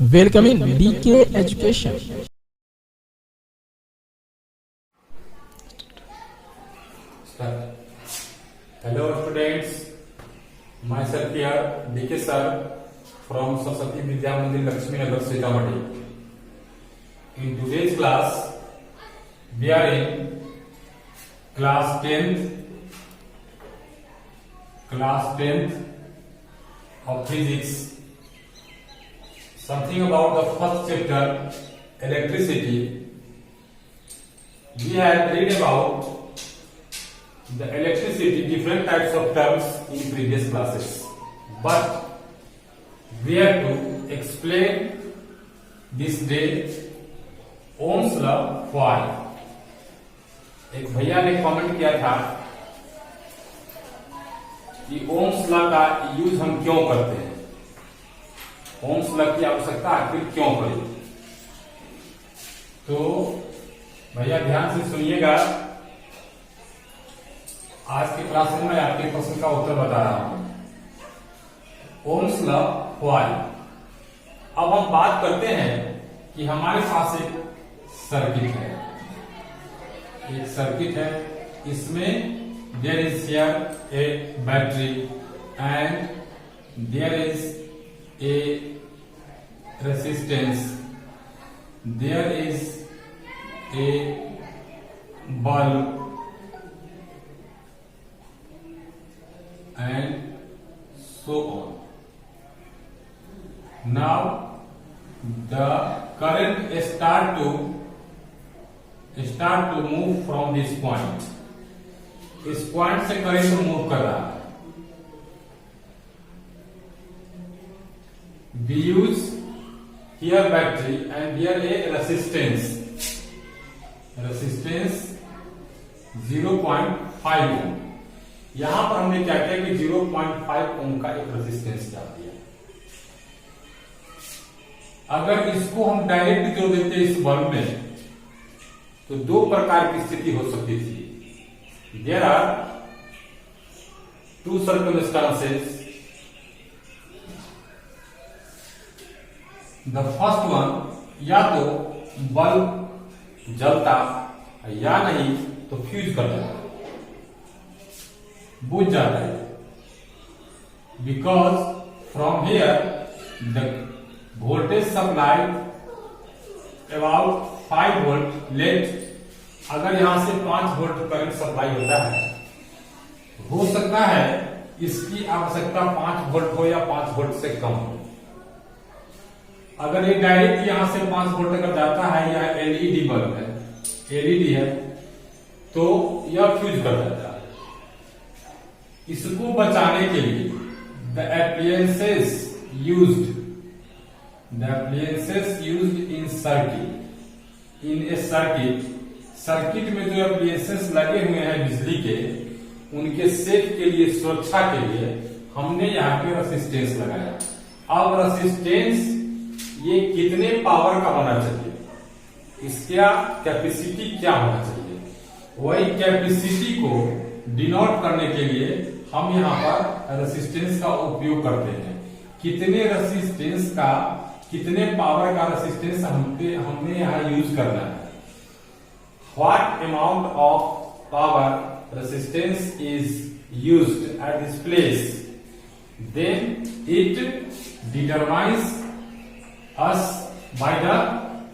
Welcome in DK Education. Start. Hello students, myself here DK sir from Saraswati Vidya Mandir Lakshmi Nagar Sitamarhi. In today's class, we are in class 10th of physics. Something about the first chapter, electricity. We had read about the electricity, different types of terms in previous classes, but we have to explain this day Ohm's law. Why? एक भैया ने comment किया था कि Ohm's law का use हम क्यों करते हैं, ओम्स लॉ की आवश्यकता आखिर क्यों पड़ी। तो भैया ध्यान से सुनिएगा, आज के क्लास में मैं आपके प्रश्न का उत्तर बता रहा हूं। Ohm's law why. अब हम बात करते हैं कि हमारे पास एक सर्किट है, इसमें there is here a battery and there is a resistance, there is a bulb and so on. Now the current start to move from this point. इस पॉइंट से करंट मूव कर रहा है. We use here battery and here a resistance 0.5 ohm. यहां पर हमने क्या किया कि 0.5 ओम का एक रेजिस्टेंस डाल दिया। अगर इसको हम डायरेक्ट जोड़ देते इस बल्ब में तो दो प्रकार की स्थिति हो सकती थी। There are two circumstances. The first one, या तो बल्ब जलता या नहीं तो फ्यूज कर जाता, बुझ जाता है। Because from here the voltage supply about 5 volt let. अगर यहां से 5 वोल्ट करंट सप्लाई होता है, हो सकता है इसकी आवश्यकता 5 वोल्ट हो या 5 वोल्ट से कम हो। अगर ये डायरेक्ट यहां से 5 वोल्ट अगर जाता है या एलईडी बल्ब है, एलईडी है, तो यह फ्यूज कर जाता है। इसको बचाने के लिए the appliances used in circuit में जो एप्लियंसेस लगे हुए हैं बिजली के, उनके सेफ के लिए, सुरक्षा के लिए हमने यहाँ पे रेसिस्टेंस लगाया। अब रेसिस्टेंस ये कितने पावर का होना चाहिए, इसका कैपेसिटी क्या होना चाहिए, वही कैपेसिटी को डिनोट करने के लिए हम यहाँ पर रेसिस्टेंस का उपयोग करते हैं। कितने रेसिस्टेंस का, कितने पावर का रेसिस्टेंस हमने यहाँ यूज करना है। What amount of power resistance is used at this place, then it determines us by the,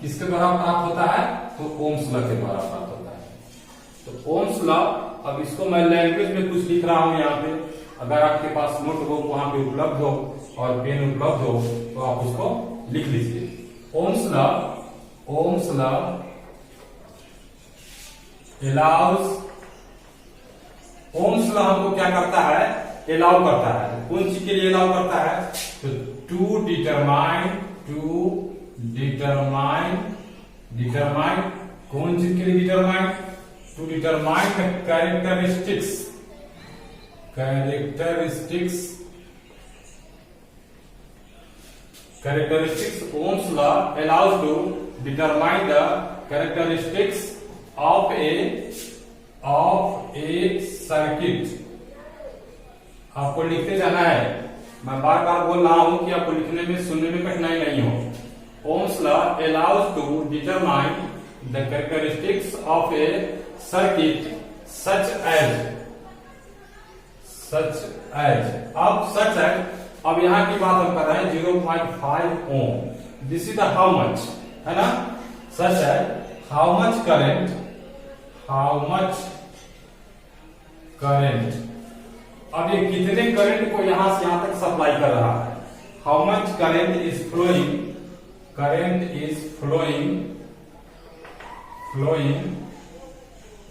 किसके द्वारा प्राप्त होता है, तो ओम्स लॉ के द्वारा प्राप्त होता है। तो ओम्स लॉ, अब इसको मैं लैंग्वेज में कुछ लिख रहा हूं यहाँ पे। अगर आपके पास नोटबुक वहां पे उपलब्ध हो और पेन उपलब्ध हो तो आप उसको लिख लीजिए। Ohms law allows, Ohm's law हमको क्या करता है, अलाउ करता है। कौन चीज के लिए अलाउ करता है, तो टू डिटरमाइन कौन चीज के लिए determine, to determine the characteristics. Ohm's law allows to determine the characteristics of a circuit. आपको लिखते जाना है, मैं बार बार बोल रहा हूं कि आपको लिखने में, सुनने में कठिनाई नहीं हो। Ohm's law allows to determine the characteristics of a circuit such as अब यहाँ की बात हम कर रहे हैं 0.5 ohm. This is the how much, है ना? Such as how much current अब ये कितने करंट को यहां से यहां तक सप्लाई कर रहा है? How much current is flowing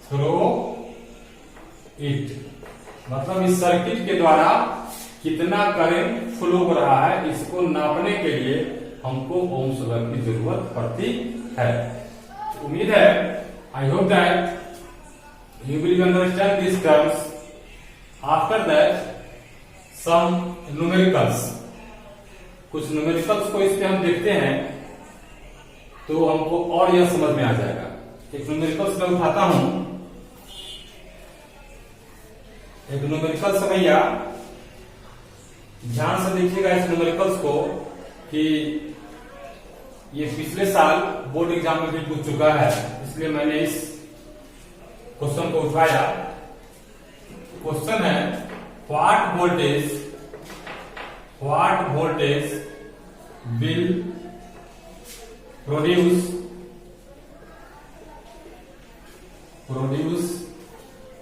through it. मतलब इस सर्किट के द्वारा कितना करंट फ्लो हो रहा है, इसको नापने के लिए हमको ओम्स लॉ की जरूरत पड़ती है. उम्मीद है, I hope that you will understand this terms. After that some numericals, कुछ न्यूमेरिकल्स को इस पे हम देखते हैं तो हमको और यह समझ में आ जाएगा. एक न्यूमेरिकल्स मैं उठाता हूं. एक न्यूमेरिकल्स भैया ध्यान से देखिएगा इस न्यूमेरिकल्स को कि ये पिछले साल बोर्ड एग्जाम में भी पूछ चुका है, इसलिए मैंने इस क्वेश्चन को उठाया. क्वेश्चन है what voltage will produce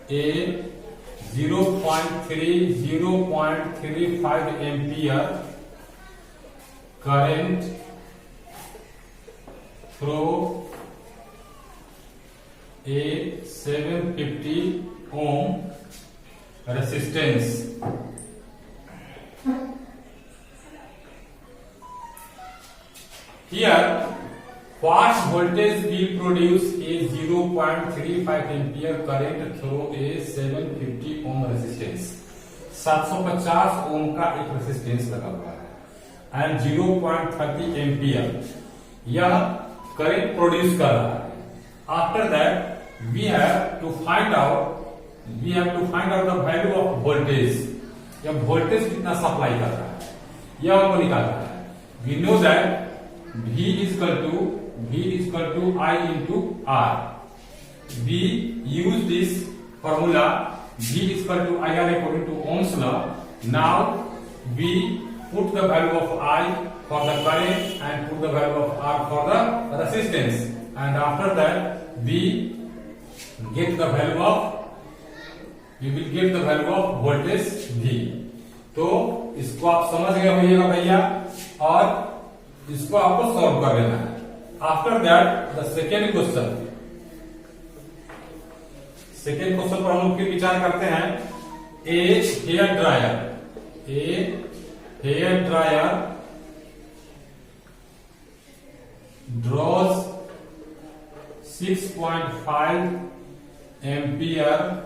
a 0.35 ampere current through a 750 ohm resistance. Here, what voltage will produce a 0.35 ampere current through a 750 ohm resistance? 750 ohm का एक रेसिस्टेंस लगा हुआ है एंड 0.30 एम्पियर यह करंट प्रोड्यूस कर रहा है. After that we have to find out the value of voltage. यह वोल्टेज कितना सप्लाई कर रहा है यह हमको निकालना है. We know that V is equal to I into R. We use this formula V is equal to IR according to Ohm's law. Now we put the value of I for the current and put the value of R for the resistance, and after that we will get the value of voltage V. तो इसको आप समझ गए होइएगा भैया, और इसको आपको solve कर लेना है. After that the second question पर हम लोग फिर विचार करते हैं. ए hair dryer draws 6.5 ampere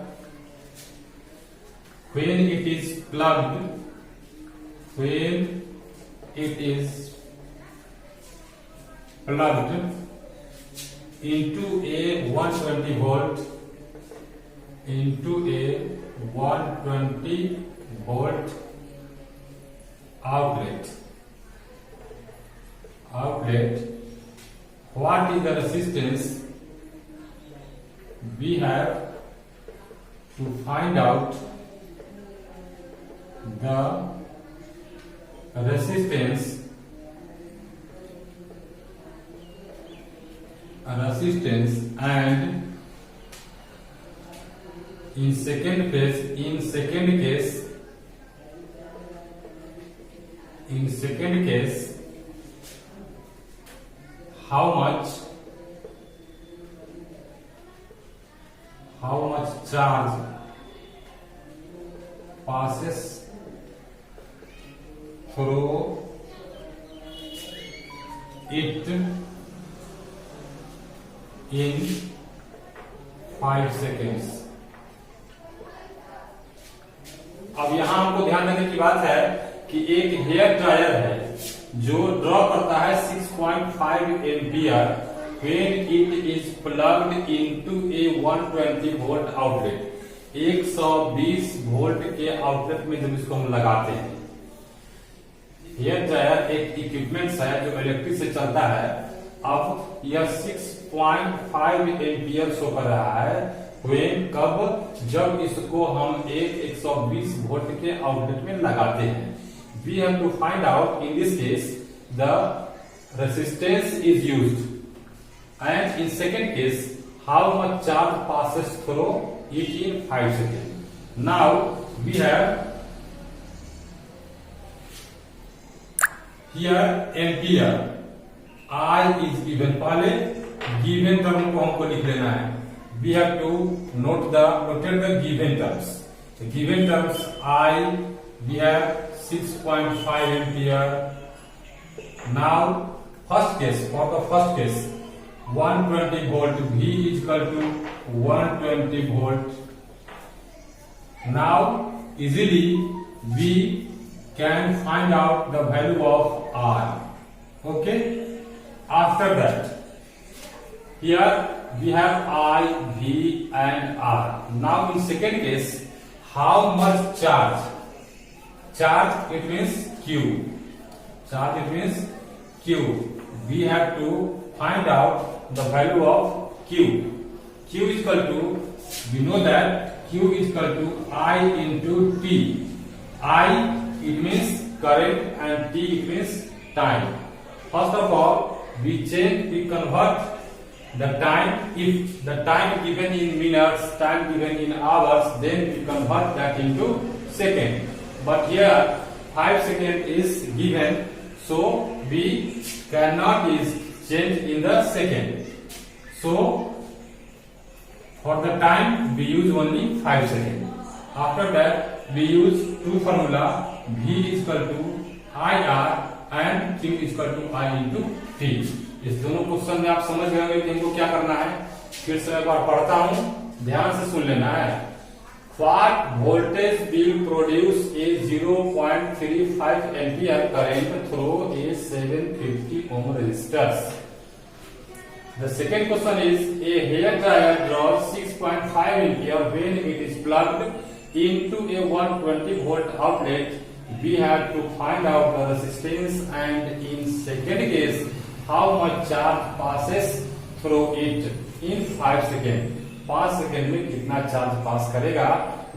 when it is plugged into a 120 volt outlet. What is the resistance? We have to find out the resistance and in second case how much charge passes through it in 5 seconds. अब यहां हमको ध्यान देने की बात है कि एक हेयर ड्रायर है जो ड्रॉ करता है 6.5 ampere when it is plugged into a 120 volt outlet. 120 volt के आउटलेट में जब इसको हम लगाते हैं, हेयर ड्रायर एक इक्विपमेंट है जो इलेक्ट्रिक से चलता है। अब यह 6.5 एम्पियर शो कर रहा है। व्हेन कब? जब इसको हम एक 120 वोल्ट के आउटलेट में लगाते हैं। We have to find out in this case the resistance is used and in second case how much charge passes through it in 5 seconds. Now we have here ampere. I is given, पहले given term को हमको लिख लेना है। We have to notate the given terms. The given terms I we have 6.5 ampere. Now first case, for the first case 120 volt, V is equal to 120 volt. Now easily we can find out the value of R. Okay, after that here we have I, V and R. Now in second case, how much charge? Charge it means Q. Charge it means Q. We have to find out the value of Q. Q is equal to, we know that Q is equal to I into T. I it means current and T it means time. First of all, we convert the time. If the time given in minutes, time given in hours, then we convert that into second. But here 5 seconds is given, so we cannot is change in the second. So for the time we use only 5 seconds. After that we use two formula, V is equal to IR and Q is equal to I into T. इस दोनों question में आप समझ गए होंगे कि हमको क्या करना है। फिर से एक बार पढ़ता हूं, ध्यान से सुन लेना है। What voltage will produce a 0.35 ampere current through a 750 ohm resistor? The second question is, a hair dryer draws 6.5 ampere when it is plugged into a 120 volt outlet. We have to find out the resistance and in second case how much charge passes through it in 5 seconds. 5 second में कितना charge पास करेगा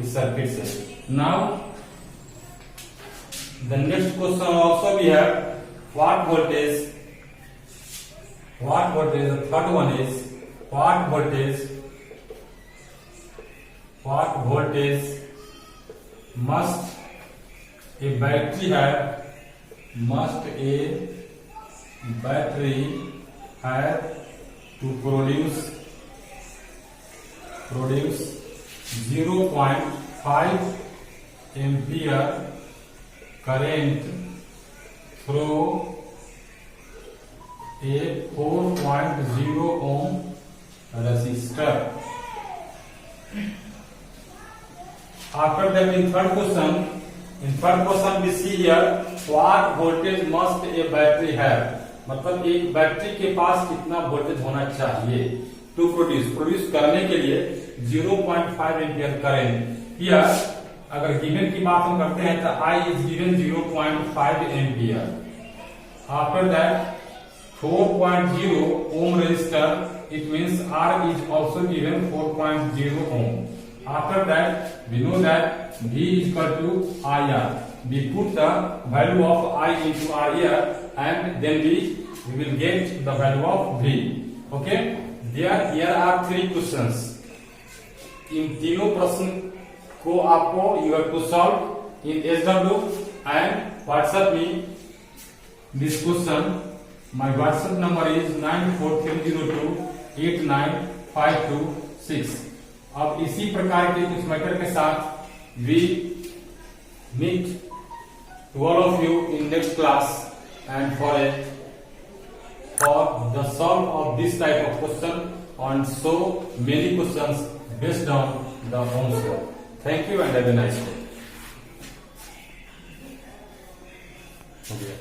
इस circuit से। Now the next question also we have what voltage. The third one is what voltage must a battery have to produce 0.5 ampere current through a 4.0 ohm resistor. After that in third question we see here what voltage must a battery have. मतलब एक battery के पास कितना voltage होना चाहिए to produce करने के लिए 0.5 ampere current. Here अगर गिवन की बात हम करते हैं तो I is given 0.5 ampere. After that 4.0 ohm resistor, it means R is also given 4.0 ohm. After that we know that V is equal to IR. We put the value of I into R here and then we will get the value of V. Okay, here are 3 questions. इन तीनों प्रश्न को आपको you have to solve in SW and WhatsApp me this question. My WhatsApp number is 9430289526. अब इसी प्रकार के कुछ matter के साथ we meet to all of you in next class and for the solve of this type of question on so many questions based on the Ohm's law. Thank you and have a nice day. Okay.